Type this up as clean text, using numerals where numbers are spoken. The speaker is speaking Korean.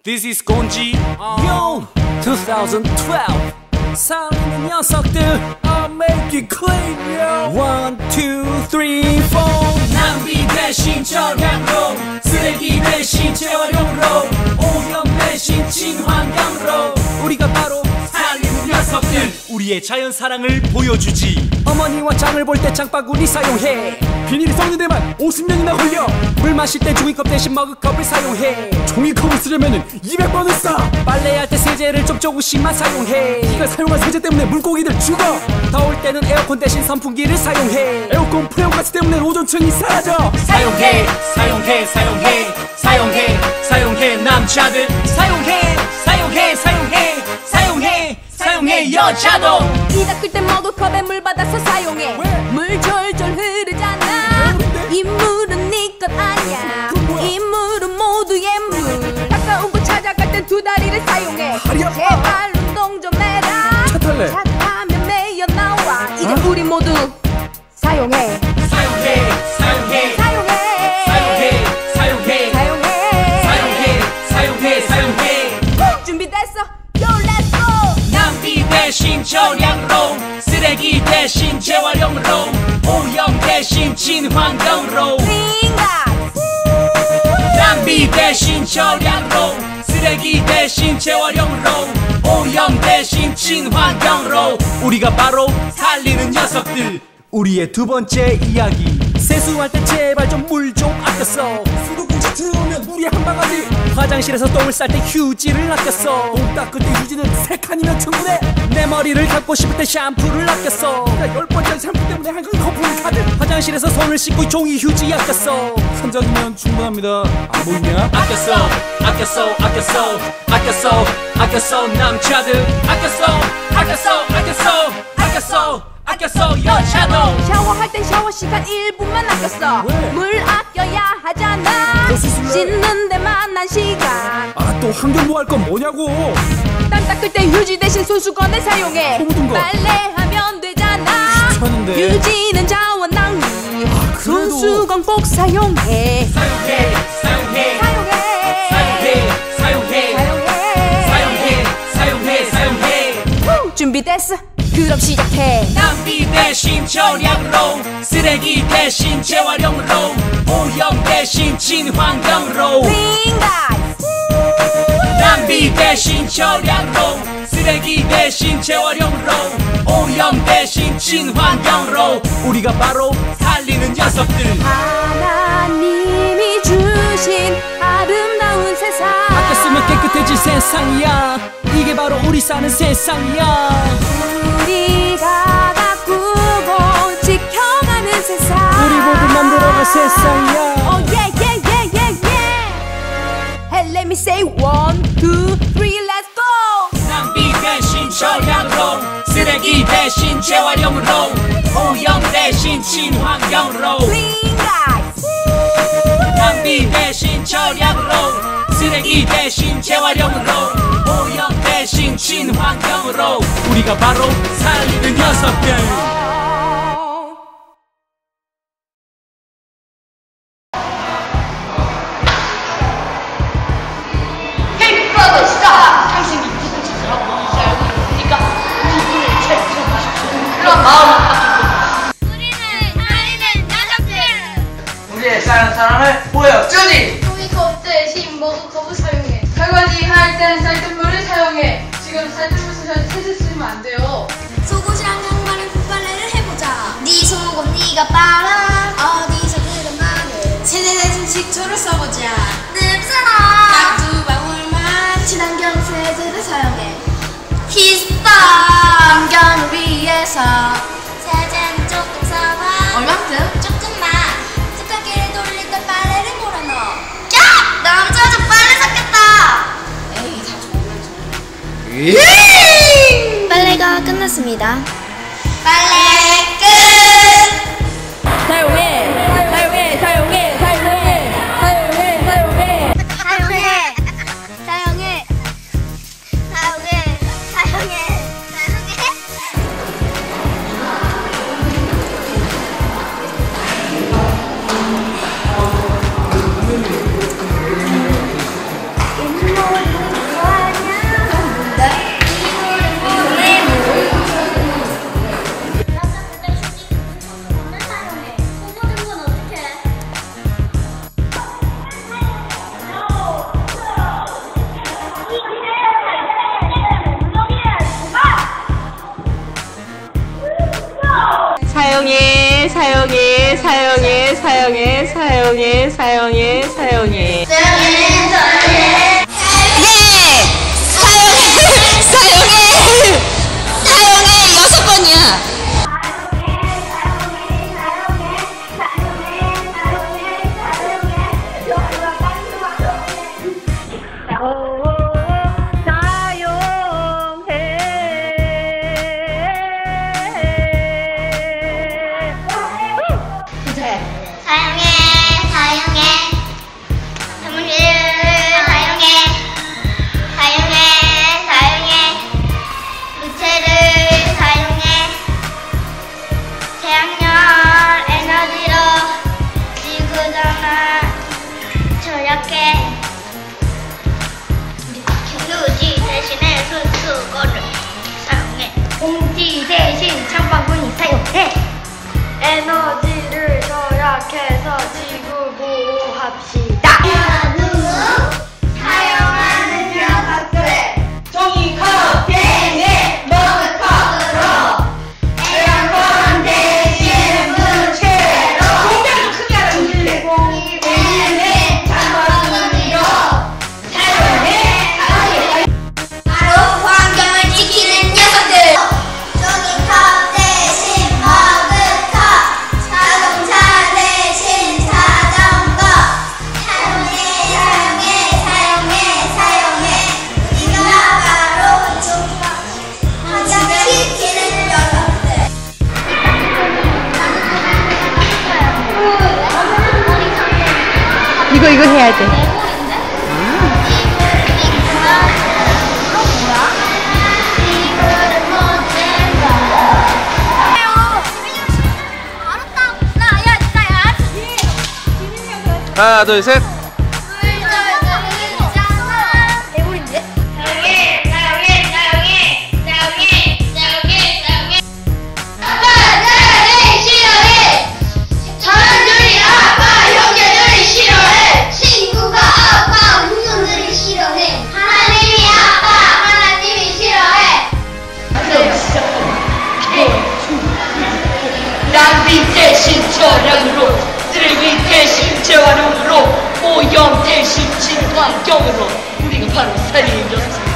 This is 곤지. Yo, 2012 살리는 녀석들 I'll make it clean, yo. 1, 2, 3, 4 낭비 대신 절약로, 쓰레기 대신 재활용으로, 오염 대신 친환경으로, 우리가 바로 살리는 녀석들. 우리의 자연 사랑을 보여주지. 어머니와 장을 볼 때 장바구니 사용해. 비닐이 썩는 데만 50년이나 걸려. 물 마실 때 종이컵 대신 머그컵을 사용해. 종이컵을 쓰려면 200번을 써. 빨래할 때 세제를 좀 조금씩만 사용해. 네가 사용한 세제 때문에 물고기들 죽어. 더울 때는 에어컨 대신 선풍기를 사용해. 에어컨 프레온가스 때문에 오존층이 사라져. 사용해, 사용해, 사용해, 사용해, 사용해. 남자들 사용해, 사용해, 사용해, 사용해, 사용해. 여자도 이 닦을 때 머그컵에 물 받아서 사용해. 왜? 물 졸졸 흐르잖아. 이 물은 네 것 아니야. 이 물은 모두의 물. 가까운 곳 찾아갈 땐 두 다리를 사용해. 다리 아파. 제발 운동 좀 해라. 차 탈래. 차 타면 매여 나와. 이제 우리 모두 사용해. 사용해, 사용해, 사용해. 사용해, 사용해, 사용해. 사용해, 사용해, 사용해. 준비됐어? Yo, let's go. 낭비 대신 절약으로, 쓰레기 대신 재활용으로, 오염 대신 친환경으로. 낭비 대신 절약으로, 쓰레기 대신 재활용으로, 오염 대신 친환경으로. 우리가 바로 살리는 녀석들. 우리의 두 번째 이야기. 세수할 때 제발 좀 물 좀 아껴 써. 수도꼭지 들어오면 물이 한 바가지. 화장실에서 똥을 쌀 때 휴지를 아껴 써. 똥 닦을 때 휴지는 3칸이면 충분해. 내 머리를 감고 싶을 때 샴푸를 아껴 써. 10번째 샴푸 때문에 한강 거품이 가득. 화장실에서 손을 씻고 종이 휴지 아껴 써. 한 장이면 충분합니다. 안 보이냐? 아껴 써, 아껴 써, 아껴 써, 아껴 써, 아껴 써. 남자들 아껴 써, 아껴 써, 아껴 써, 아껴 써, 아껴 써. 여자도 샤워할 땐 샤워 시간 1분만 아꼈어. 왜? 물 아껴야 하잖아. 너 수술래? 씻는 데만 한 시간. 아, 또 환경부 할 건 뭐냐고. 땀 닦을 때 휴지 대신 손수건을 사용해. 소 묻은 거. 빨래하면 되잖아. 귀찮은데. 휴지는 자원 낭비. 그래도. 손수건 꼭 사용해. 사용해, 사용해, 사용해. 사용해, 사용해, 사용해, 사용해, 사용해. 후, 준비됐어? 그럼 시작해. 낭비 대신 절약으로, 쓰레기 대신 재활용으로, 오염 대신 친환경으로. 낭비 대신 절약으로, 쓰레기 대신 재활용으로, 오염 대신 친환경으로. 우리가 바로 살리는 녀석들. 하나님이 주신 아름다운 세상. 아껴 쓰면 깨끗해질 세상이야. 이게 바로 우리 사는 세상이야. 우리가 가꾸고 지켜가는 세상. 우리 모두 만들어갈 세상이야. Oh yeah yeah yeah yeah yeah. Hey, let me say 1, 2, 3, let's go. 낭비 대신 절약으로, 쓰레기 대신 재활용으로, 오염 대신 친환경으로. Clean guys. 낭비 대신 절약으로, 쓰레기 대신 재활용으로, 오염 대신 친환경으로. 우리가 바로 살리는 녀석들. Hey brother, stop! 당신이 무슨 짓을 하고 있는지 알고 있으니까 이분을 제쳐주고 싶은 그런 마음을 가지고 우리는 녀석들. 우리의 사랑을 보여주니! 종이컵 대신 머그컵을 사용해. 설거지 할 땐 쌀뜨물을 사용해. 지금 쌀뜨물 쓰면 세제 쓰면 안 돼요. 속옷이랑 양말을 빨래를 해보자. 네 속옷 네가 빨아. 어디서 그런 말을. 세제 대신 식초를 써보자. 냄새나. 딱 2방울만 친환경 세제를 사용해. 히스타. 환경을 위해서. 세제는 조금 써봐. 얼만큼? 조금만. 세탁기를 돌릴 때 빨래를 몰아넣어. 야! 남자도 빨래 샀겠다. 에이 다 좋으면 빨래가 끝났습니다. 빨래 끝! 사용해. 사용해. 사용해. 사용해. 사용해. 사용해. 사용해! 사용해! 사용해! 사용해! 사용해! 사용해 사용해 사용해 사용해 6번이야. 공기 대신 창방군이 사용해. 에너지를 절약해서 지구 보호합시다. 사용하는 녀석들 종이컵 대신에 머그컵으로 에어컨 대신 문체로 공장도 크게 하라고 공기 대신 창문으로 사용해. 바로 환경을 지키는 녀석들. 종이컵 대신 머그컵, 자동차 대신 자전거. 사용해. 우리가 바로 환경을 지키는 녀석들. 이거 해야 돼. 하나 둘 셋. 아빠들이 싫어해. 사람들이 아빠 형제들이 싫어해. 친구가 아빠 후손들이 싫어해. 하나님이 싫어해. 낭비 대신 절약으로, 쓰레기 대신 재활용으로, 오염 대신 친환경으로 우리가 바로 살리는 녀석.